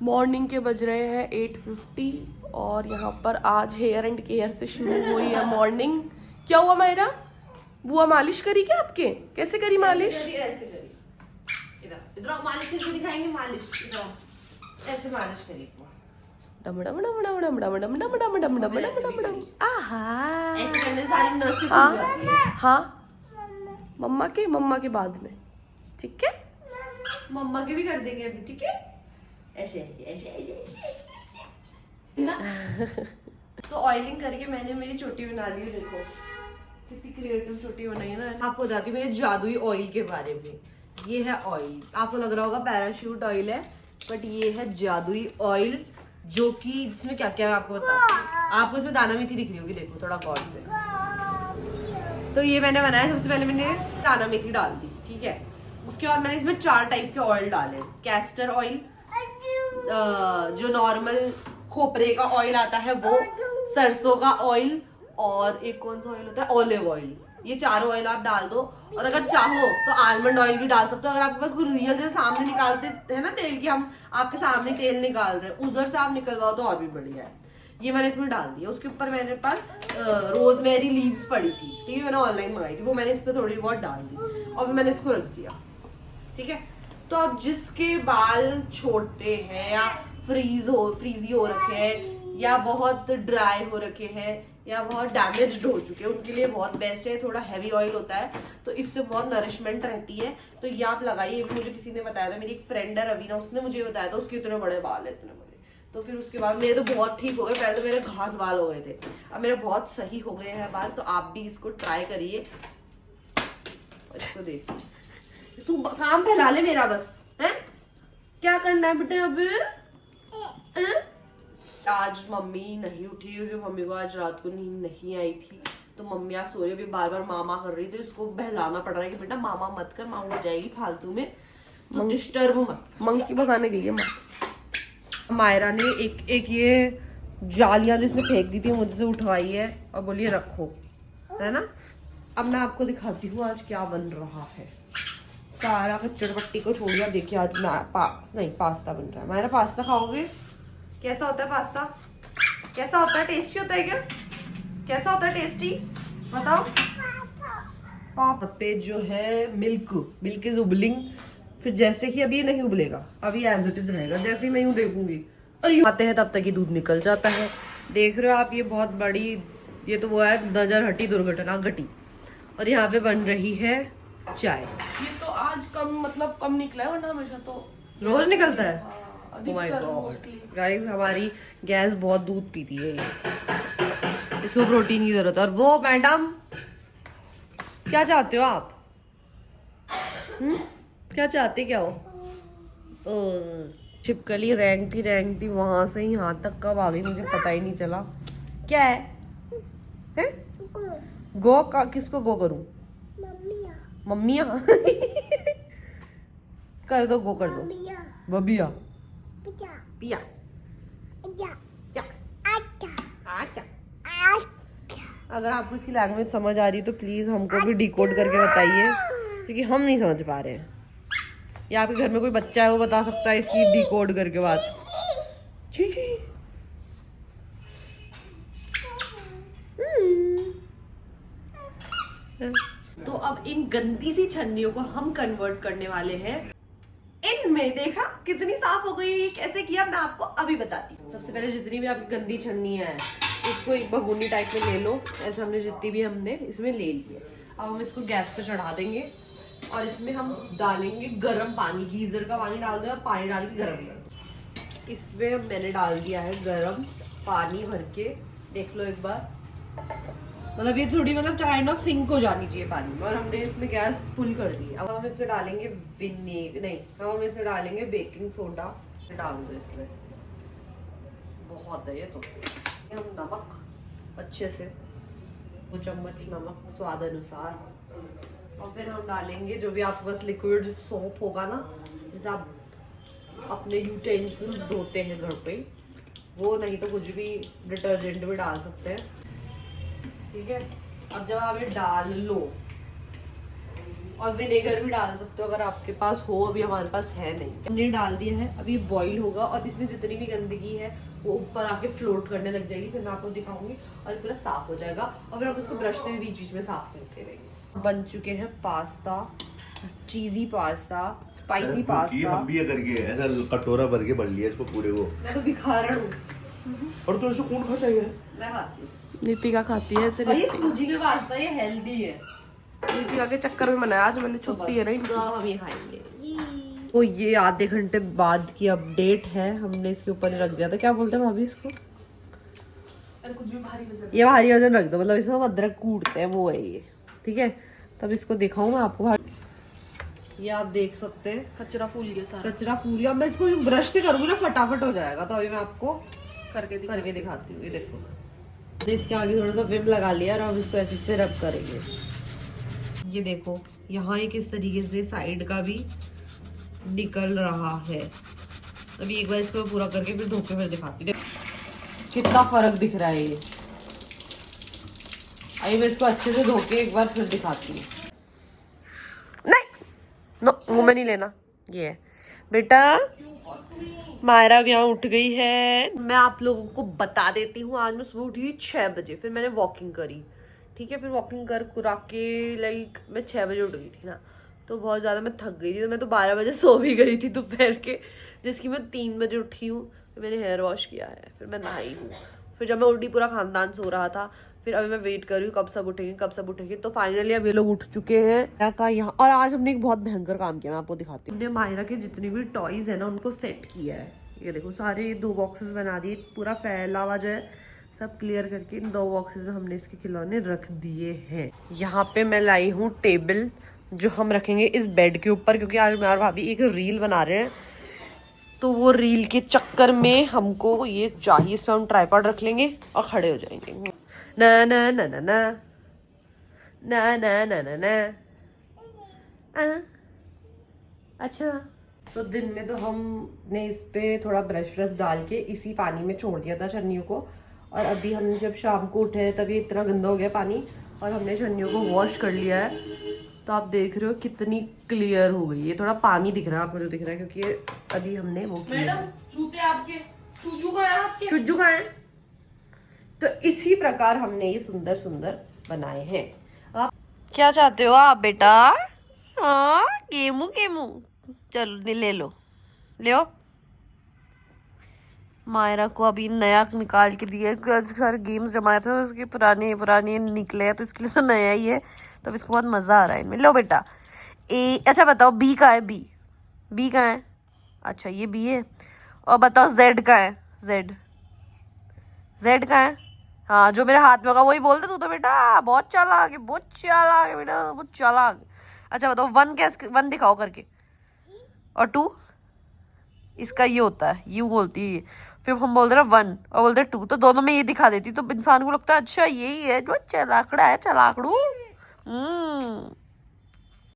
Morning के बज रहे हैं 8:50 और यहाँ पर आज हेयर एंड केयर से शुरू हुई है मॉर्निंग। क्या हुआ मायरा? बुआ मालिश करी क्या आपके? कैसे करी मालिश? इधर मालिश करके दिखाएंगे। मालिश इधर ऐसे मालिश करी बुआ। डम डम डम डम डम डम डम डम डम डम डम डम डम डम। आहा। ऐसे करने से सारी नसें खुल हाँ जाती हैं। हाँ, मम्मा के बाद में, ठीक है? मम्मा के भी कर देंगे अभी, ठीक है? ऐसे ऐसे ऐसे ऐसे। तो ऑयलिंग करके मैंने मेरी चोटी बना ली है। देखो कितनी क्रिएटिव चोटी बनाई है ना। आपको बताती हूँ मेरे जादुई ऑयल के बारे में। ये है ऑयल, आपको लग रहा होगा पैराशूट ऑयल है, बट ये है जादुई ऑयल, जो कि जिसमें क्या क्या है आपको बताती हूँ। आपको इसमें दाना मेथी दिख रही होगी, देखो थोड़ा गौर से। तो ये मैंने बनाया। सबसे पहले मैंने दाना मेथी डाल दी, ठीक है। उसके बाद मैंने इसमें 4 टाइप के ऑयल डाले। कैस्टर ऑयल, जो नॉर्मल खोपरे का ऑयल आता है वो, सरसों का ऑयल, और एक कौन सा ऑयल होता है, ऑलिव ऑयल। ये चारों ऑयल आप डाल दो। और अगर चाहो तो आलमंड ऑयल भी डाल सकते हो। अगर आपके पास कोई रियल जैसे सामने निकालते हैं ना तेल की, हम आपके सामने तेल निकाल रहे हैं, उधर से आप निकलवाओ तो और भी बढ़िया है। ये मैंने इसमें डाल दिया। उसके ऊपर मेरे पास रोजमेरी लीव्स पड़ी थी, ठीक है, मैंने ऑनलाइन मंगाई थी, वो मैंने इस पर थोड़ी बहुत डाल दी और फिर मैंने इसको रख दिया, ठीक है। तो अब जिसके बाल छोटे हैं या फ्रीजी हो रखे हैं या बहुत ड्राई हो रखे हैं या बहुत डैमेज्ड हो चुके हैं, उनके लिए बहुत बेस्ट है। थोड़ा हैवी ऑयल होता है तो इससे बहुत नरिशमेंट रहती है। तो ये आप लगाइए। मुझे किसी ने बताया था, मेरी एक फ्रेंड है रवीना, उसने मुझे बताया था, उसके इतने बड़े बाल है, इतने बड़े। तो फिर उसके बाद मेरे तो बहुत ठीक हो गए। पहले तो मेरे घास बाल हो गए थे, अब मेरे बहुत सही हो गए हैं बाल। तो आप भी इसको ट्राई करिए। इसको देखिए, तू काम फैला ले मेरा बस, है क्या करना है बेटे अब? आज मम्मी नहीं उठी क्योंकि मम्मी को आज रात को नींद नहीं आई थी। तो मम्मी आज सोए भी बार बार मामा कर रही थी। उसको बहलाना पड़ रहा है कि बेटा मामा मत कर, मामा हो जाएगी फालतू में, तो डिस्टर्ब मत। मंकी भगाने गई है माँ। मायरा ने एक ये जालियां जिसने फेंक दी थी मुझसे उठवाई है और बोलिए रखो, है ना। अब मैं आपको दिखाती हूँ आज क्या बन रहा है। सारा कच्चड़ पट्टी को छोड़ दिया। देखिए आज पास्ता बन रहा है। मायरा पास्ता खाओगे? कैसा होता है पास्ता? कैसा होता है? टेस्टी होता है क्या? कैसा होता है टेस्टी? बताओ। पापा पे जो है मिल्क इज उबलिंग। फिर जैसे ही अभी ये नहीं उबलेगा, अभी एज इट इज रहेगा। जैसे ही मैं यूं देखूंगी और यूं आते हैं तब तक ही दूध निकल जाता है। देख रहे हो आप, ये बहुत बड़ी, ये तो वो है नजर हटी दुर्घटना घटी। और यहाँ पे बन रही है चाय। ये तो आज कम निकला है, वरना हमेशा तो रोज निकलता है। हाँ, Oh my God. Guys, हमारी गैस बहुत दूध पीती है ये। इसको प्रोटीन की जरूरत है। और वो मैडम क्या चाहते हो आप? क्या चाहते क्या हो? छिपकली रेंगती वहां से यहाँ तक कब आ गई मुझे पता ही नहीं चला। क्या है? हैं? गो का किसको गो करूं? मम्मिया। कर दो, गो कर दो। बबिया पिया अगर आपको इसकी लैंग्वेज समझ आ रही है तो प्लीज हमको भी डिकोड करके बताइए, क्योंकि हम नहीं समझ पा रहे हैं। या आपके घर में कोई बच्चा है वो बता सकता है इसकी डिकोड करके बात। तो अब इन गंदी सी छन्नियों को हम कन्वर्ट करने वाले हैं इनमें। देखा कितनी साफ हो गई है। ये कैसे किया मैं आपको अभी बताती हूँ। सबसे पहले जितनी भी आपकी गंदी छन्नी है इसको एक भगोनी टाइप में ले लो। ऐसे हमने जितनी भी हमने इसमें ले ली है। अब हम इसको गैस पे चढ़ा देंगे और इसमें हम डालेंगे गर्म पानी। गीजर का पानी डाल दो और पानी डाल के गर्म कर दो। इसमें मैंने डाल दिया है गर्म पानी भर के। देख लो एक बार, मतलब ये थोड़ी काइंड ऑफ सिंक हो जानी चाहिए पानी में। और हमने इसमें गैस फुल कर दी। अब हम इसमें डालेंगे अब हम इसमें डालेंगे बेकिंग सोडा। डाल दो इसमें, बहुत है ये तो। हम नमक अच्छे से 2 चम्मच नमक स्वाद अनुसार। और फिर हम डालेंगे जो भी आपके पास लिक्विड सोप होगा ना, जैसे आप अपने यूटेंसिल्स धोते हैं घर पे, वो नहीं तो कुछ भी डिटर्जेंट भी डाल सकते हैं, ठीक है। अब जब आप ये डाल लो और विनेगर भी डाल सकते हो अगर आपके पास हो, अभी हमारे पास है नहीं। हमने डाल दिया है, अभी बॉईल होगा और इसमें जितनी भी गंदगी है वो ऊपर आके फ्लोट करने लग जाएगी, फिर मैं आपको दिखाऊंगी और पूरा साफ हो जाएगा और फिर हम उसको ब्रश से भी बीच बीच में साफ करते रहेंगे। बन चुके हैं पास्ता, चीजी पास्ता, स्पाइसी पास्ता। हम भी ये करके ऐसा कटोरा भर के भर लिया इसको पूरे को। मैं तो भिखारण हूँ। और तो इसको कौन खाता है? मैं खाती हूँ। नीतिका खाती है ऐसे। और ये सूजी का पास्ता, ये हेल्दी है। नीतिका के चक्कर में बनाया आज मैंने, छुट्टी है ना इनकी। तो अब हम ये खाएंगे। तो ये आधे घंटे बाद की अपडेट है, हमने इसके ऊपर ही रख दिया था। क्या बोलते हैं भाभी इसको? कुछ भी भारी वजन। ये भारी वजन रख दो, मतलब इसमें हम अदरक कूटते हैं वो है ये, ठीक है। तब इसको दिखाऊं मैं आपको। ये आप देख सकते हैं कचरा फूल गया सारा। कचरा फूल गया। मैं इसको ब्रश से करूंगी ना फटाफट हो जाएगा। तो अभी मैं आपको करके दिखाती हूँ। ये देखो, तो इसके आगे थोड़ा सा विम लगा लिया और हम इसको ऐसे से रब करेंगे। ये देखो यहाँ एक इस तरीके से साइड का भी निकल रहा है। अभी एक बार इसको पूरा करके फिर धोके फिर दिखाती हूँ। कितना फर्क दिख रहा है ये। अभी मैं इसको अच्छे से धोके एक बार फिर दिखाती हूँ। नो, मुंह में नहीं लेना। ये है बेटा, मायरा भी यहाँ उठ गई है। मैं आप लोगों को बता देती हूँ, आज मैं सुबह उठी 6 बजे, फिर मैंने वॉकिंग करी, ठीक है। फिर वॉकिंग कर कुरा के लाइक मैं 6 बजे उठ गई थी ना, तो बहुत ज़्यादा मैं थक गई थी। तो मैं तो 12 बजे सो भी गई थी दोपहर के, जिसकी मैं 3 बजे उठी हूँ। फिर मैंने हेयर वॉश किया है, फिर मैं नहाई हूँ। फिर जब मैं उठी पूरा खानदान सो रहा था। फिर अभी मैं वेट कर रही हूँ कब सब उठेंगे। तो फाइनली अब ये लोग उठ चुके हैं का यहाँ। और आज हमने एक बहुत भयंकर काम किया, मैं आपको दिखाती हूँ। हमने मायरा के जितने भी टॉयज है ना उनको सेट किया है। ये देखो सारे 2 बॉक्सेस बना दिए, पूरा फैला हुआ जो है सब क्लियर करके इन 2 बॉक्सेस में हमने इसके खिलौने रख दिए हैं। यहाँ पे मैं लाई हूँ टेबल जो हम रखेंगे इस बेड के ऊपर, क्योंकि आज मैं और भाभी एक रील बना रहे हैं। तो वो रील के चक्कर में हमको ये चाहिए, इस पर हम ट्राइपॉड रख लेंगे और खड़े हो जाएंगे। ना ना ना ना ना ना ना ना ना ना। अच्छा, तो दिन में तो हमने इस पे थोड़ा ब्रश डाल के इसी पानी में छोड़ दिया था छन्नियों को। और अभी हम जब शाम को उठे तभी इतना गंदा हो गया पानी और हमने छन्नियों को वॉश कर लिया है। तो आप देख रहे हो कितनी क्लियर हो गई। ये थोड़ा पानी दिख रहा है आपको, जो दिख रहा है क्योंकि अभी हमने वो किया। मैडम जूते आपके, चूजू का है आपके? चुज्जू का है। तो इसी प्रकार हमने ये सुंदर सुंदर बनाए हैं। आप क्या चाहते हो आप बेटा? हाँ, गेमू चलो ले लो। मायरा को अभी नया निकाल के दिया, सारे गेम्स जमाए थे उसके पुराने निकले हैं, तो इसके लिए तो नया ही है। तो इसको बहुत मज़ा आ रहा है इनमें। लो बेटा, अच्छा बताओ बी का है? बी का है? अच्छा ये बी है। और बताओ जेड का है? जेड का है? हाँ, जो मेरे हाथ में होगा वही बोल दे तू। तो बेटा बहुत चालाक है बेटा, बहुत चालाक। अच्छा बताओ 1 दिखाओ करके, और 2? इसका ये होता है, यू बोलती है। फिर हम बोलते हैं 1 और बोलते हैं 2, तो दोनों में ये दिखा देती। तो इंसान को लगता है अच्छा यही है जो चलाकड़ा है, चलाकड़ू।